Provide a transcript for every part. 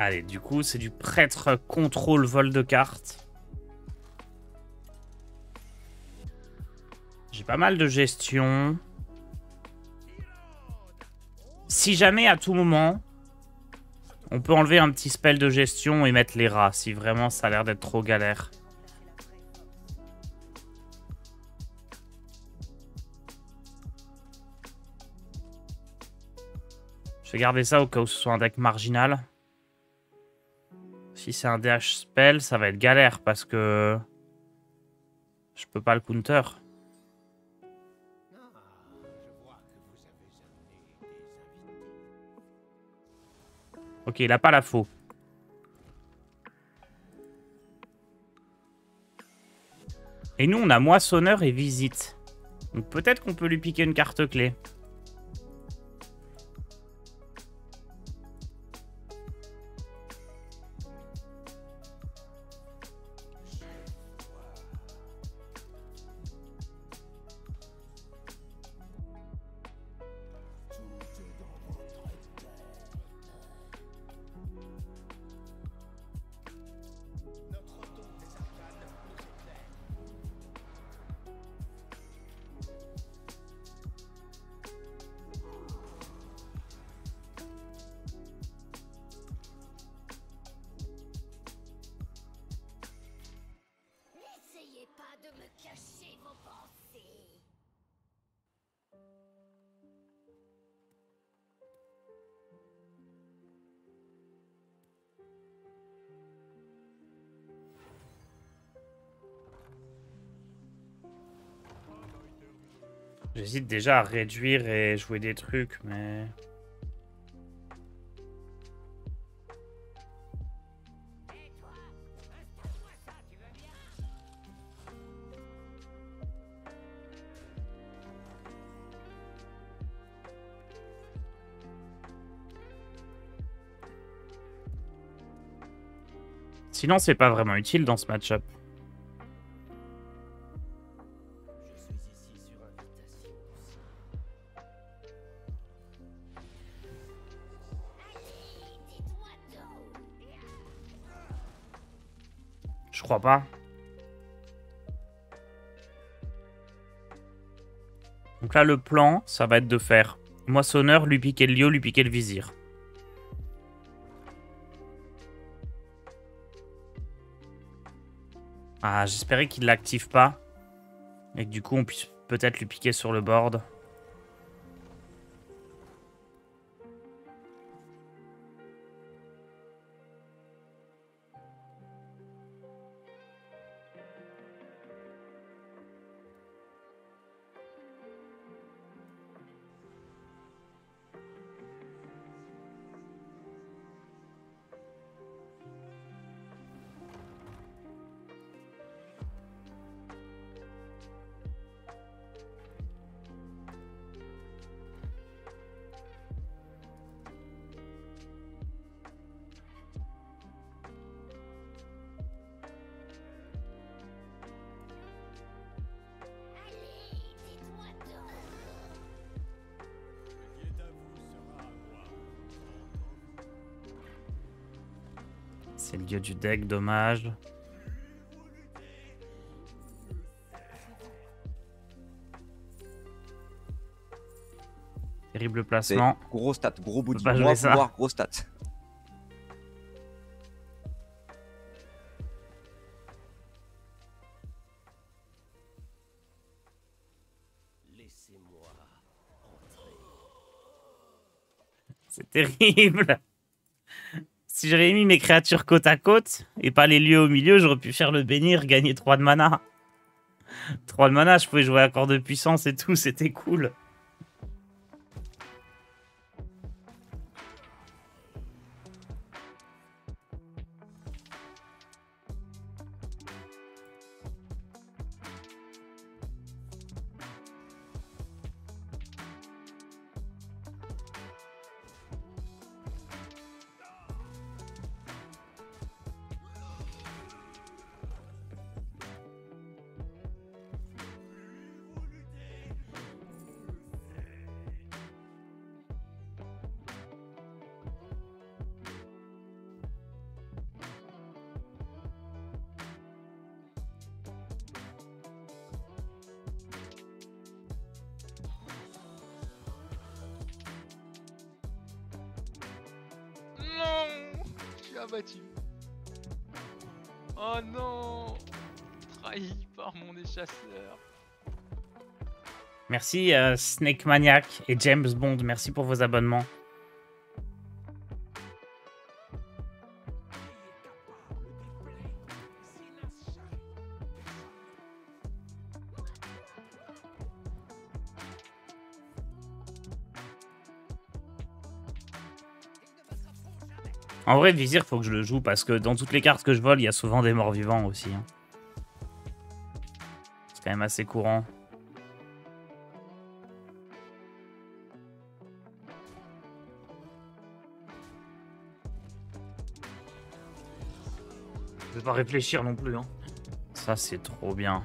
Allez, du coup, c'est du prêtre contrôle vol de cartes. J'ai pas mal de gestion. Si jamais, à tout moment, on peut enlever un petit spell de gestion et mettre les rats, si vraiment ça a l'air d'être trop galère. Je vais garder ça au cas où ce soit un deck marginal. Si c'est un DH spell, ça va être galère parce que je peux pas le counter. Ok, il a pas la faux. Et nous, on a moissonneur et visite. Donc peut-être qu'on peut lui piquer une carte clé. N'essayez pas de me cacher vos pensées. J'hésite déjà à réduire et jouer des trucs, mais... Sinon, c'est pas vraiment utile dans ce match-up. Je crois pas. Donc là, le plan, ça va être de faire moissonneur, lui piquer le Lio, lui piquer le vizir. Ah, j'espérais qu'il l'active pas. Et que du coup, on puisse peut-être lui piquer sur le board. C'est le dieu du deck, dommage. Terrible placement. Gros stat, gros body. Pas jouer Moi, ça. pouvoir, gros stat. C'est terrible. Si j'avais mis mes créatures côte à côte et pas les lieux au milieu, j'aurais pu faire le bénir, gagner 3 de mana. 3 de mana, je pouvais jouer accord de puissance et tout, c'était cool. abattu. Oh non, trahi par mon échasseur. Merci Snake Maniac et James Bond, merci pour vos abonnements. En vrai, Vizir, faut que je le joue parce que dans toutes les cartes que je vole, il y a souvent des morts vivants aussi. Hein. C'est quand même assez courant. Je vais pas réfléchir non plus. Hein. Ça, c'est trop bien.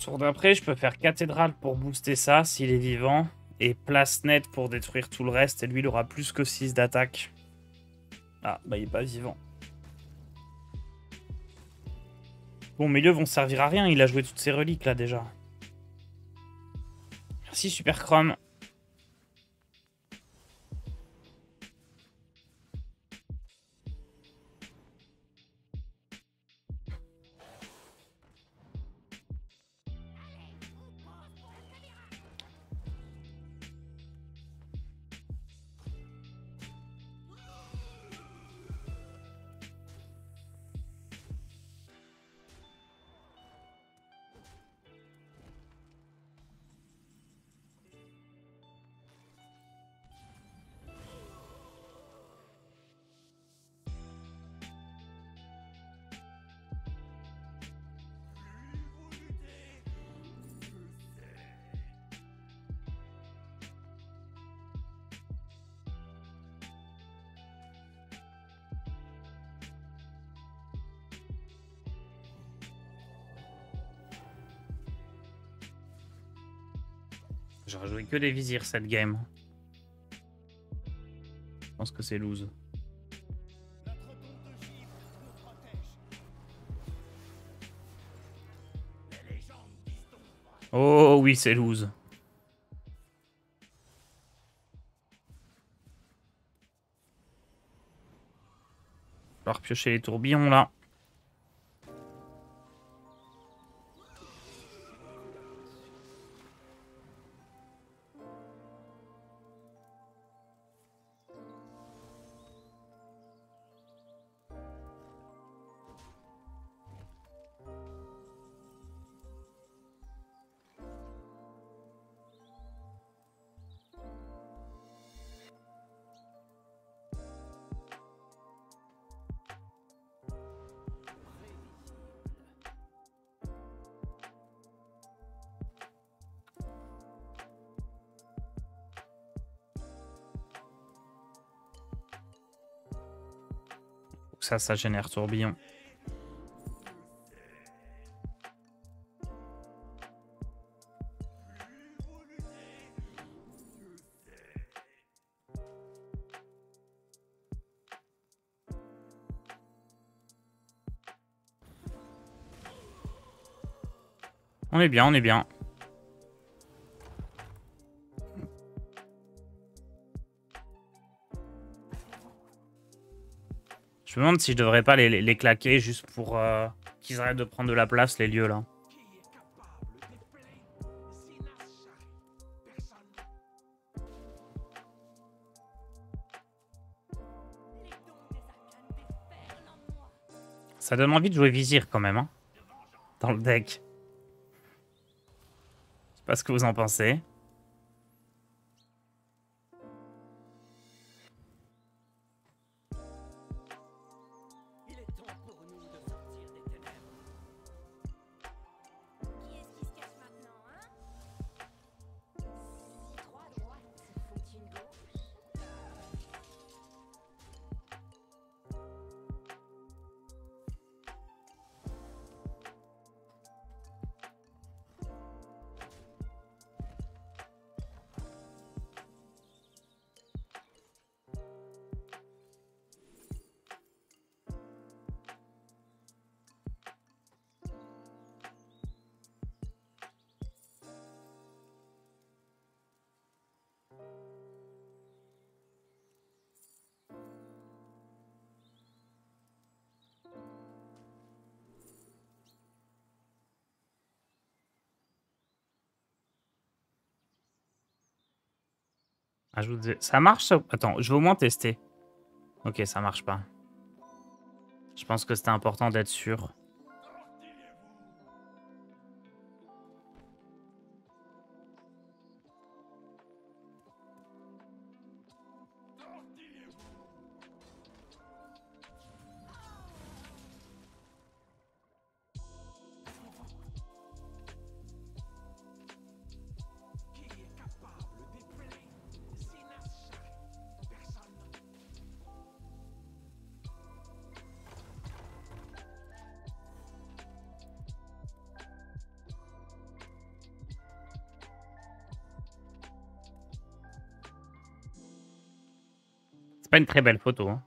Tour d'après, je peux faire cathédrale pour booster ça s'il est vivant. Et place nette pour détruire tout le reste. Et lui, il aura plus que 6 d'attaque. Ah, bah il est pas vivant. Bon, milieu vont servir à rien. Il a joué toutes ses reliques là déjà. Merci Super Chrome. J'aurais joué que des vizirs cette game. Je pense que c'est lose. Oh oui, c'est lose. On va repiocher les tourbillons là. Ça génère tourbillon. On est bien, on est bien. Je me demande si je devrais pas les claquer juste pour qu'ils arrêtent de prendre de la place, les lieux là. Ça donne envie de jouer Vizir quand même, hein, dans le deck. Je sais pas ce que vous en pensez. Ça marche ça? Attends, je vais au moins tester. Ok, ça marche pas. Je pense que c'était important d'être sûr. C'est pas une très belle photo. Hein.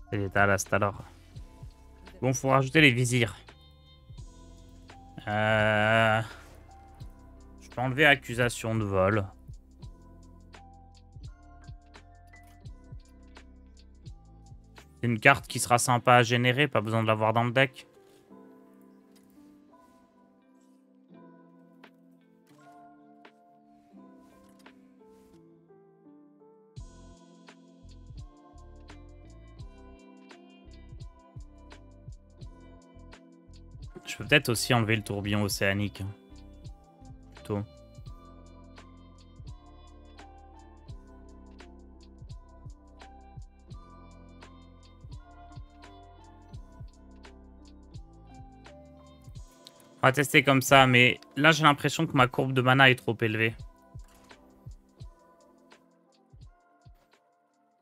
C'est l'état là, c'est alors. Bon, faut rajouter les visirs. Je peux enlever accusation de vol. C'est une carte qui sera sympa à générer, pas besoin de l'avoir dans le deck. Je peux peut-être aussi enlever le tourbillon océanique. Plutôt. On va tester comme ça, mais là j'ai l'impression que ma courbe de mana est trop élevée.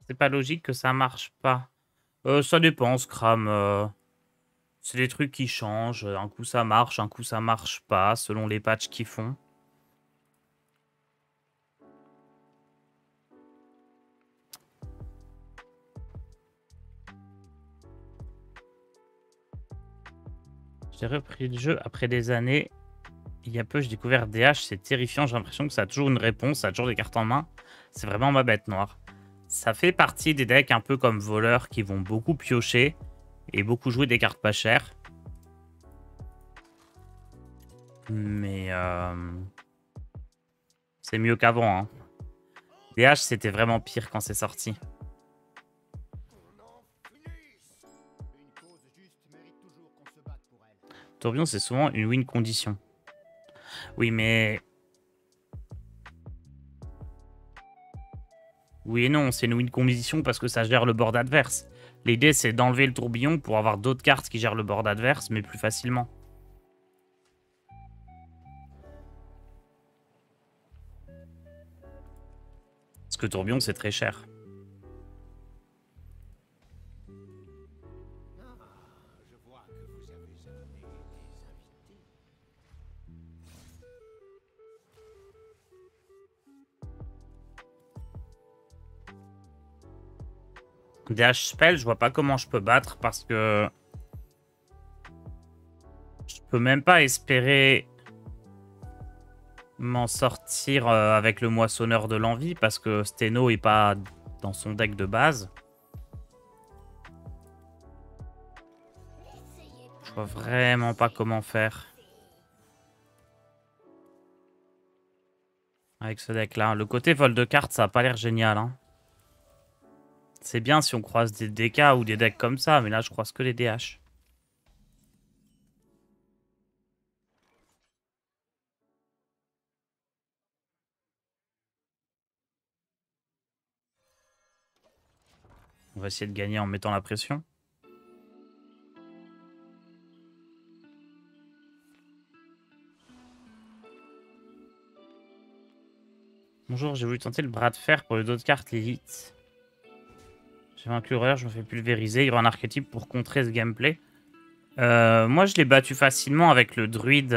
C'est pas logique que ça marche pas. Ça dépend, Scram. C'est des trucs qui changent. Un coup ça marche, un coup ça marche pas, selon les patchs qu'ils font. J'ai repris le jeu après des années. Il y a peu, j'ai découvert DH, c'est terrifiant. J'ai l'impression que ça a toujours une réponse, ça a toujours des cartes en main. C'est vraiment ma bête noire. Ça fait partie des decks un peu comme voleurs qui vont beaucoup piocher et beaucoup jouer des cartes pas chères. Mais c'est mieux qu'avant. Hein. DH, c'était vraiment pire quand c'est sorti. Tourbillon, c'est souvent une win condition. Oui, mais... Oui et non, c'est une win condition parce que ça gère le board adverse. L'idée, c'est d'enlever le tourbillon pour avoir d'autres cartes qui gèrent le board adverse, mais plus facilement. Parce que tourbillon, c'est très cher. DH spell, je vois pas comment je peux battre parce que je peux même pas espérer m'en sortir avec le moissonneur de l'envie parce que Steno est pas dans son deck de base. Je vois vraiment pas comment faire avec ce deck là. Le côté vol de cartes, ça a pas l'air génial. Hein. C'est bien si on croise des DK ou des decks comme ça, mais là je croise que les DH. On va essayer de gagner en mettant la pression. Bonjour, j'ai voulu tenter le bras de fer pour les autres cartes Lilith. J'ai vaincu l'horreur, je me fais pulvériser. Il y aura un archétype pour contrer ce gameplay. Moi, je l'ai battu facilement avec le druide.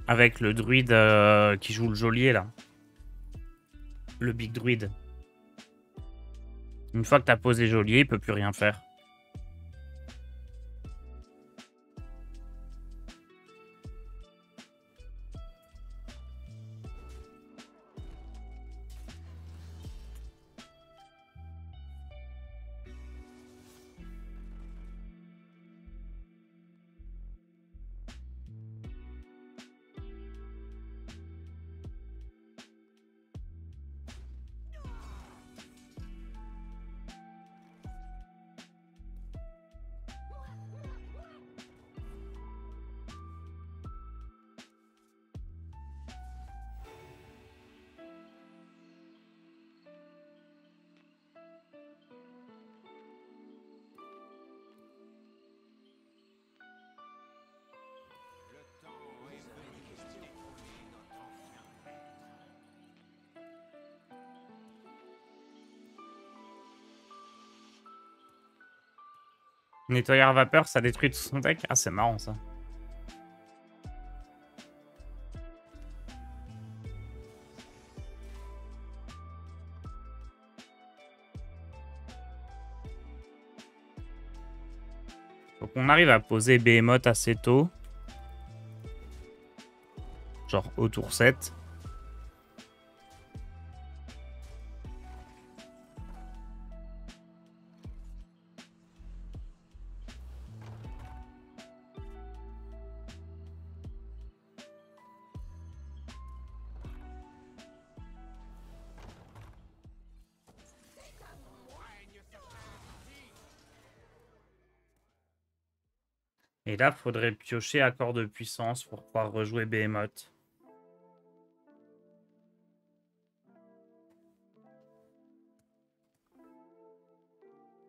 Avec le druide qui joue le geôlier, là. Le big druide. Une fois que t'as posé geôlier, il peut plus rien faire. Nettoyeur vapeur, ça détruit tout son deck. Ah, c'est marrant ça. Faut qu'on arrive à poser Behemoth assez tôt. Genre au tour 7. Et là, faudrait piocher accord de puissance pour pouvoir rejouer Behemoth.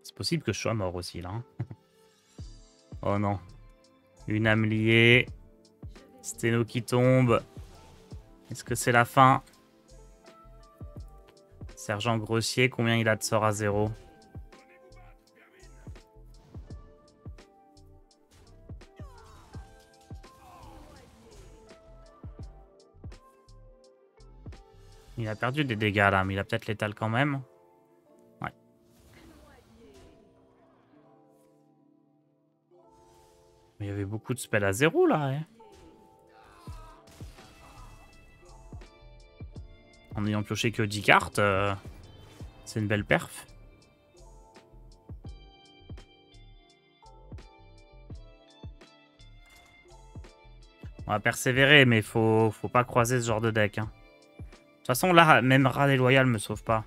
C'est possible que je sois mort aussi, là. Hein. Oh non. Une âme liée. Sténo qui tombe. Est-ce que c'est la fin? Sergent Grossier, combien il a de sort à 0? Il a perdu des dégâts là, mais il a peut-être l'étal quand même. Ouais. Mais il y avait beaucoup de spells à 0 là. Hein. En ayant pioché que 10 cartes, c'est une belle perf. On va persévérer, mais faut pas croiser ce genre de deck. Hein. De toute façon, là, même Rat déloyal me sauve pas.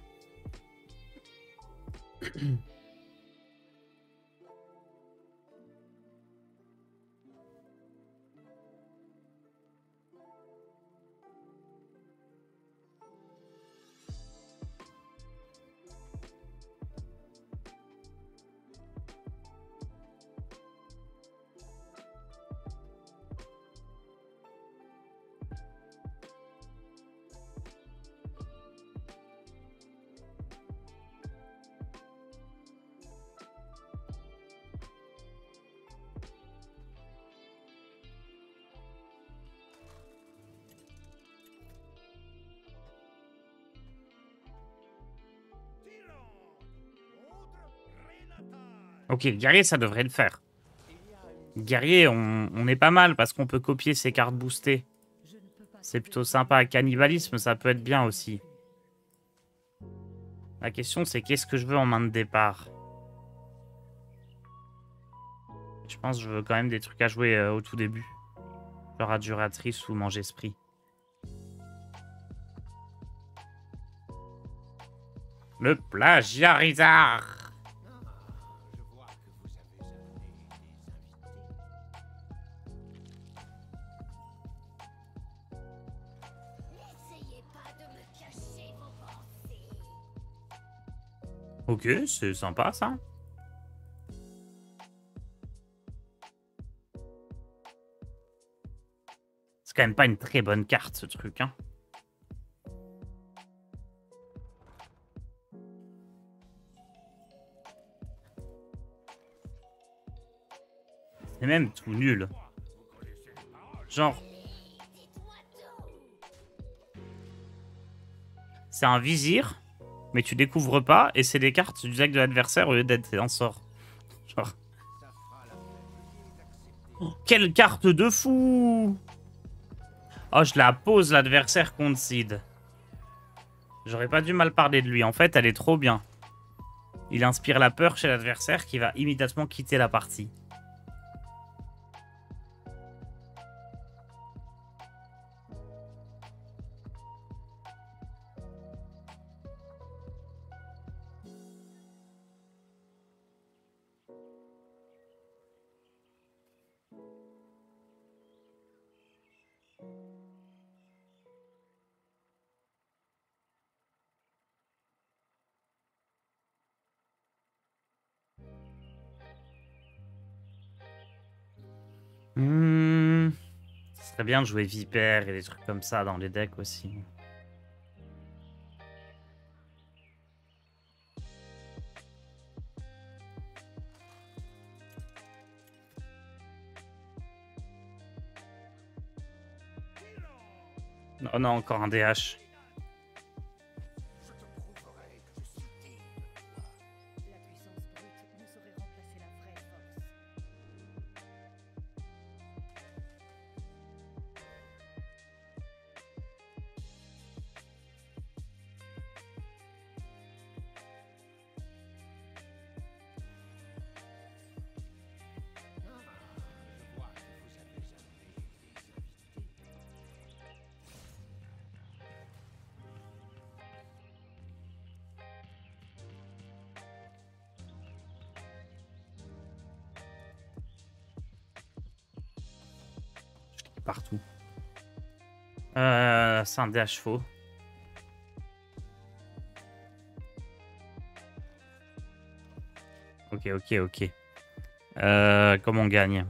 Ok, guerrier, ça devrait le faire. Guerrier, on est pas mal parce qu'on peut copier ses cartes boostées. C'est plutôt sympa. Cannibalisme, ça peut être bien aussi. La question, c'est qu'est-ce que je veux en main de départ? Je pense que je veux quand même des trucs à jouer au tout début. Genre Adjuratrice ou Mange-Esprit. Le plagiarisard. N'essayez pas de me cacher vos pensées. Ok, c'est sympa ça. C'est quand même pas une très bonne carte ce truc, hein. C'est même tout nul. Genre, c'est un vizir, mais tu découvres pas, et c'est des cartes du deck de l'adversaire au lieu d'être un sort. Genre. Oh, quelle carte de fou! Oh, je la pose l'adversaire concede. J'aurais pas dû mal parler de lui. En fait, elle est trop bien. Il inspire la peur chez l'adversaire qui va immédiatement quitter la partie. Ce serait bien de jouer Vipère et des trucs comme ça dans les decks aussi. Oh non, encore un DH. La puissance brute ne saurait remplacer la vraie force. Partout. C'est un DH faux. Ok. Comment on gagne?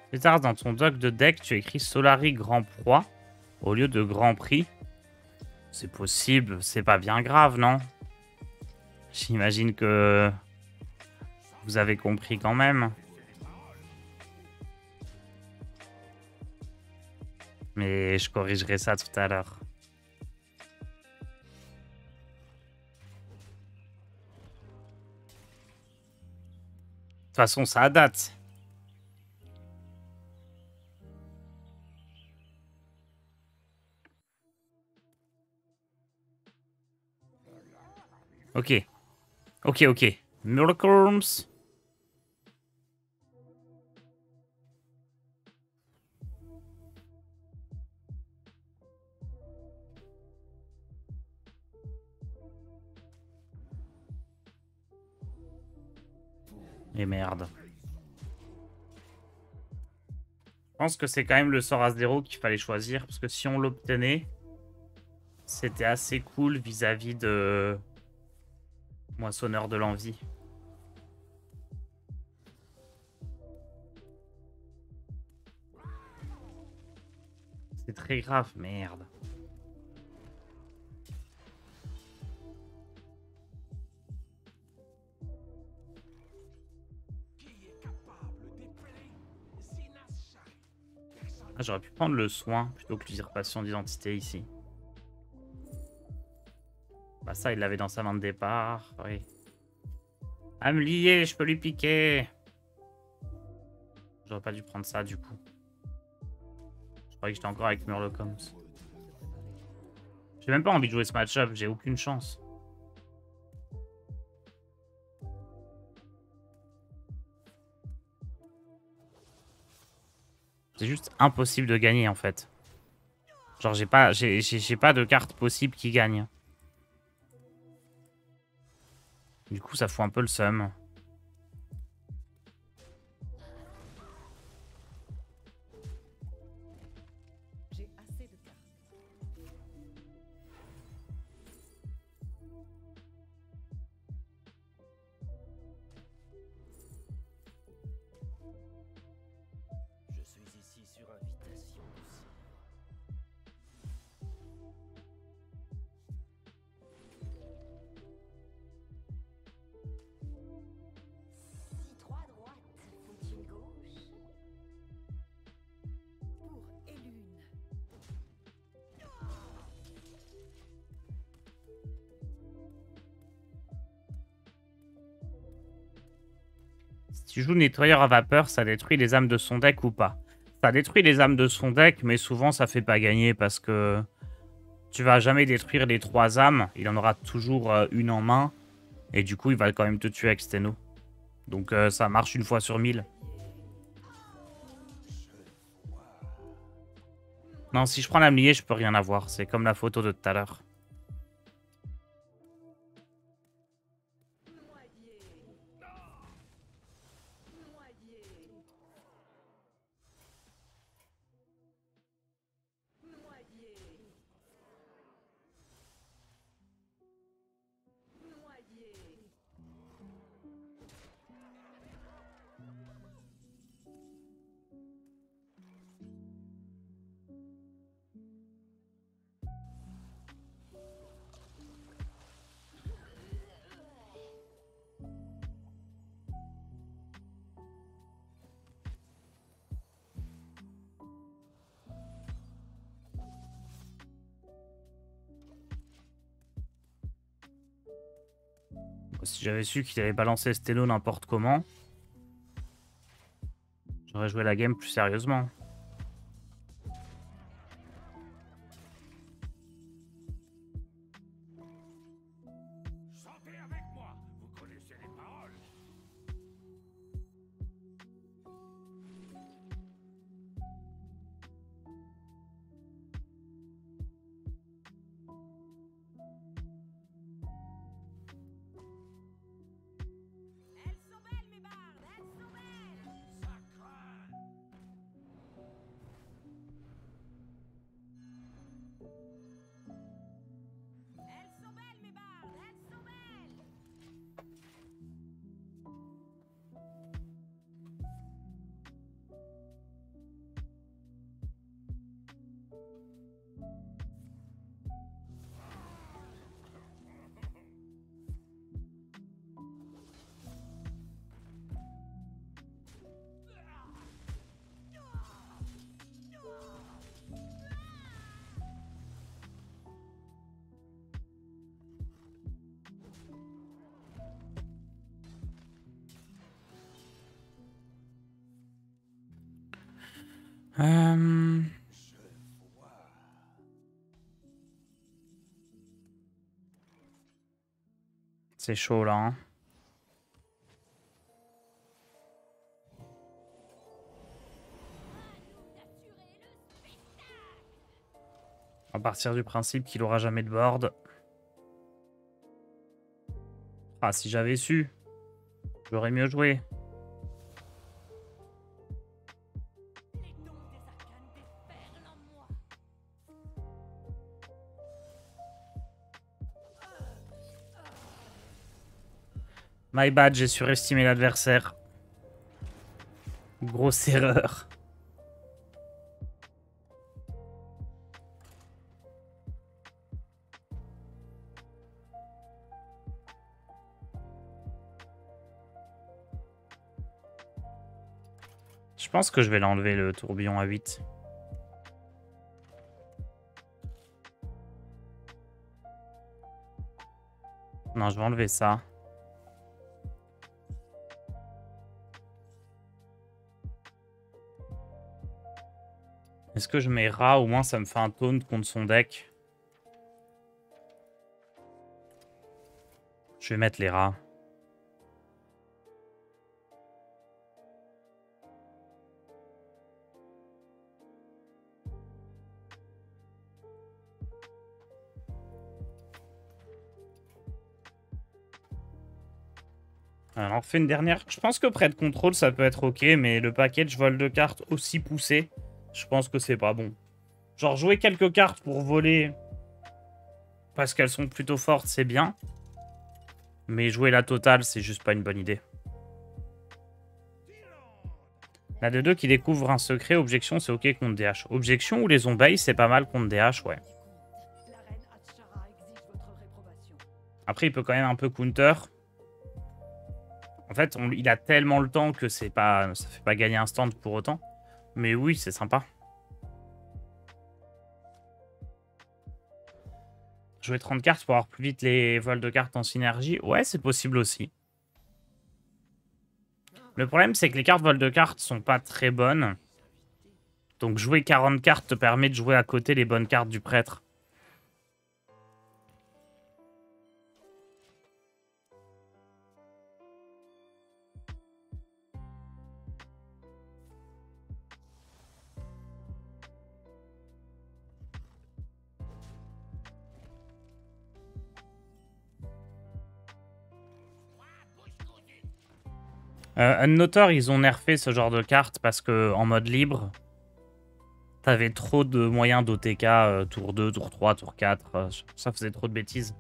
Plus tard, dans ton doc de deck, tu écris Solari Grand Proie au lieu de Grand Prix. C'est possible, c'est pas bien grave, non? J'imagine que vous avez compris quand même. Mais je corrigerai ça tout à l'heure. De toute façon, ça date. Ok. Miracles. Et merde. Je pense que c'est quand même le sort As-0 qu'il fallait choisir. Parce que si on l'obtenait, c'était assez cool vis-à-vis de Moissonneur de l'Envie. C'est très grave, merde. Ah, j'aurais pu prendre le soin plutôt que l'usurpation d'identité ici. Bah ça, il l'avait dans sa main de départ. Oui. À me lier, je peux lui piquer. J'aurais pas dû prendre ça du coup. Je croyais que j'étais encore avec Murlocoms. J'ai même pas envie de jouer ce match-up, j'ai aucune chance. C'est juste impossible de gagner en fait. Genre j'ai pas de carte possible qui gagne. Du coup ça fout un peu le seum. J'ai assez de cartes. Je suis ici sur invitation du Sire. Si trois droites font une gauche. Pour Élune. Si tu joues nettoyeur à vapeur, ça détruit les âmes de son deck ou pas? Ça détruit les âmes de son deck, mais souvent ça fait pas gagner parce que tu vas jamais détruire les 3 âmes. Il en aura toujours une en main. Et du coup, il va quand même te tuer avec Steno. Donc ça marche une fois sur 1000. Non, si je prends l'âme-liée, je peux rien avoir. C'est comme la photo de tout à l'heure. Si j'avais su qu'il allait balancer Steno n'importe comment, j'aurais joué la game plus sérieusement. Chantez avec moi, vous connaissez les paroles. Elles sont belles, mes bardes, elles sont belles. Ça craint. Elles sont belles, mes bardes, elles sont belles. C'est chaud là. Hein. À partir du principe qu'il aura jamais de board. Ah, si j'avais su, j'aurais mieux joué. Les dons des arcanes déferlent en moi. My bad, j'ai surestimé l'adversaire. Grosse erreur. Je pense que je vais l'enlever le tourbillon à 8. Non, je vais enlever ça. Est-ce que je mets Ra? Au moins, ça me fait un taunt contre son deck. Je vais mettre les rats. Alors, on fait une dernière. Je pense que près de contrôle, ça peut être ok, mais le package vol de cartes aussi poussé, je pense que c'est pas bon. Genre, jouer quelques cartes pour voler parce qu'elles sont plutôt fortes, c'est bien. Mais jouer la totale, c'est juste pas une bonne idée. La D2 qui découvre un secret, objection, c'est ok contre DH. Objection ou les zombies, c'est pas mal contre DH, ouais. La reine Hatshara exige votre réprobation. Après, il peut quand même un peu counter. En fait, il a tellement le temps que c'est pas, ça fait pas gagner un stand pour autant. Mais oui, c'est sympa. Jouer 30 cartes pour avoir plus vite les vols de cartes en synergie. Ouais, c'est possible aussi. Le problème, c'est que les cartes vol de cartes sont pas très bonnes. Donc jouer 40 cartes te permet de jouer à côté les bonnes cartes du prêtre. Unnotor, ils ont nerfé ce genre de cartes parce que en mode libre, t'avais trop de moyens d'OTK tour 2, tour 3, tour 4. Ça faisait trop de bêtises.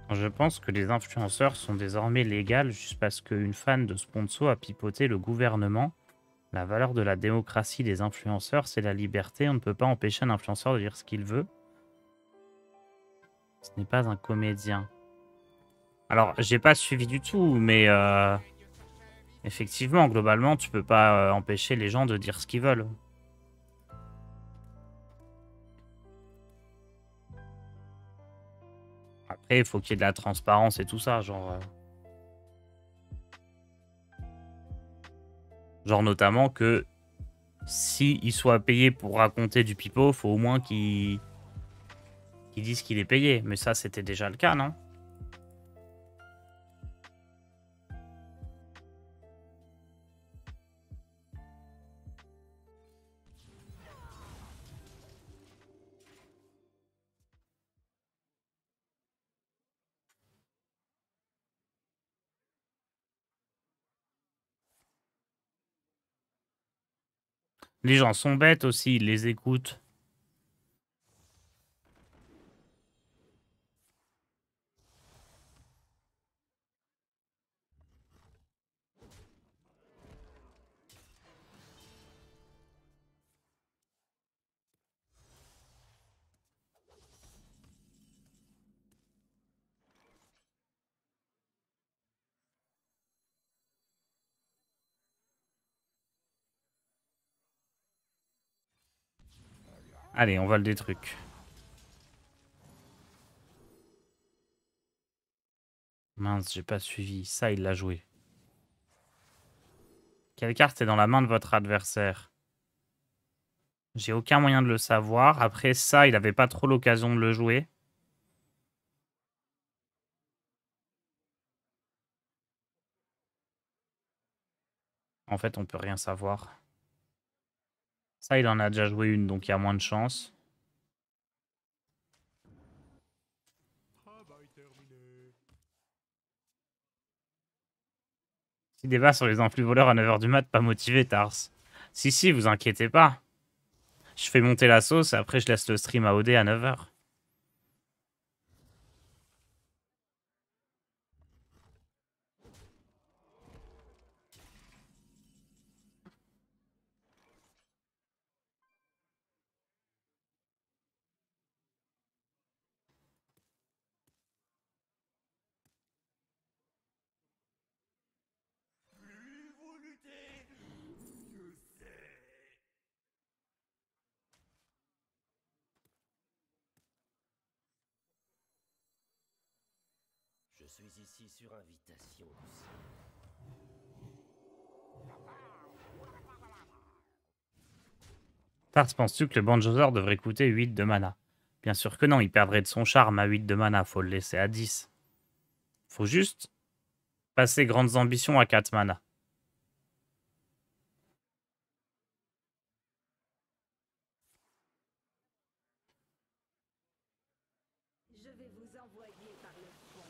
Je pense que les influenceurs sont désormais légales juste parce qu'une fan de Sponso a pipoté le gouvernement. La valeur de la démocratie des influenceurs, c'est la liberté. On ne peut pas empêcher un influenceur de dire ce qu'il veut. Ce n'est pas un comédien. Alors, j'ai pas suivi du tout, mais effectivement, globalement, tu peux pas empêcher les gens de dire ce qu'ils veulent. Après, il faut qu'il y ait de la transparence et tout ça, genre notamment que si il soit payé pour raconter du pipeau, faut au moins qu'il dise qu'il est payé. Mais ça, c'était déjà le cas, non? Les gens sont bêtes aussi, ils les écoutent. Allez, on vole des trucs. Mince, j'ai pas suivi. Ça, il l'a joué. Quelle carte est dans la main de votre adversaire? J'ai aucun moyen de le savoir. Après ça, il avait pas trop l'occasion de le jouer. En fait, on peut rien savoir. Ça, il en a déjà joué une, donc il y a moins de chance. Si débat sur les influx voleurs à 9h du mat, pas motivé, Tars. Si, vous inquiétez pas. Je fais monter la sauce et après je laisse le stream à OD à 9h. Je suis ici sur invitation aussi. Tars, penses-tu que le Banjosaur devrait coûter 8 de mana? Bien sûr que non, il perdrait de son charme à 8 de mana, faut le laisser à 10. Faut juste passer grandes ambitions à 4 mana. Je vais vous envoyer par le fond.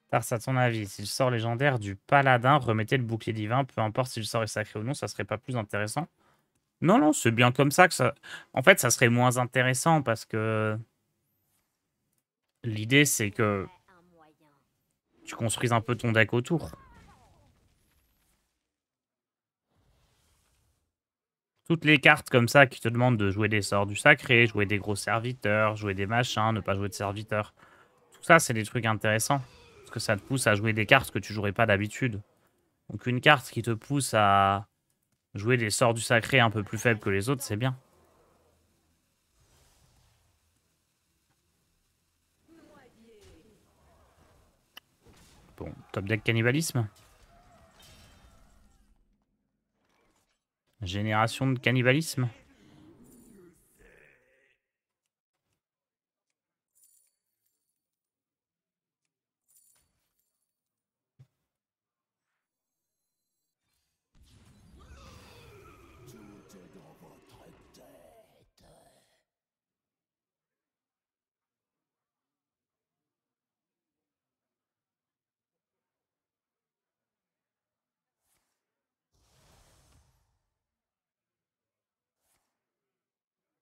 Tars, à ton avis, si le sort légendaire du paladin remettait le bouclier divin, peu importe si le sort est sacré ou non, ça serait pas plus intéressant? Non, non, c'est bien comme ça que ça... En fait, ça serait moins intéressant parce que... L'idée, c'est que Un moyen. tu construises un peu ton deck autour. Toutes les cartes comme ça qui te demandent de jouer des sorts du sacré, jouer des gros serviteurs, jouer des machins, ne pas jouer de serviteurs. Tout ça, c'est des trucs intéressants. Parce que ça te pousse à jouer des cartes que tu jouerais pas d'habitude. Donc une carte qui te pousse à jouer des sorts du sacré un peu plus faibles que les autres, c'est bien. Bon, top deck cannibalisme. Génération de cannibalisme.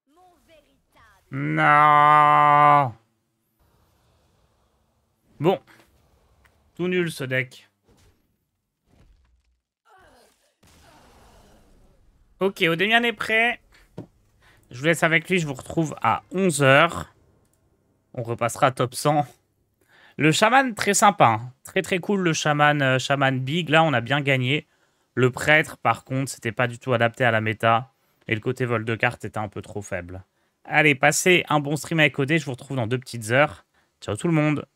Mon véritable. Non. Bon. Tout nul ce deck. Ok, Odemian est prêt. Je vous laisse avec lui, je vous retrouve à 11 h. On repassera top 100. Le chaman, très sympa. Hein. Très très cool le chaman, chaman big. Là, on a bien gagné. Le prêtre, par contre, c'était pas du tout adapté à la méta. Et le côté vol de cartes était un peu trop faible. Allez, passez un bon stream avec OD. Je vous retrouve dans 2 petites heures. Ciao tout le monde.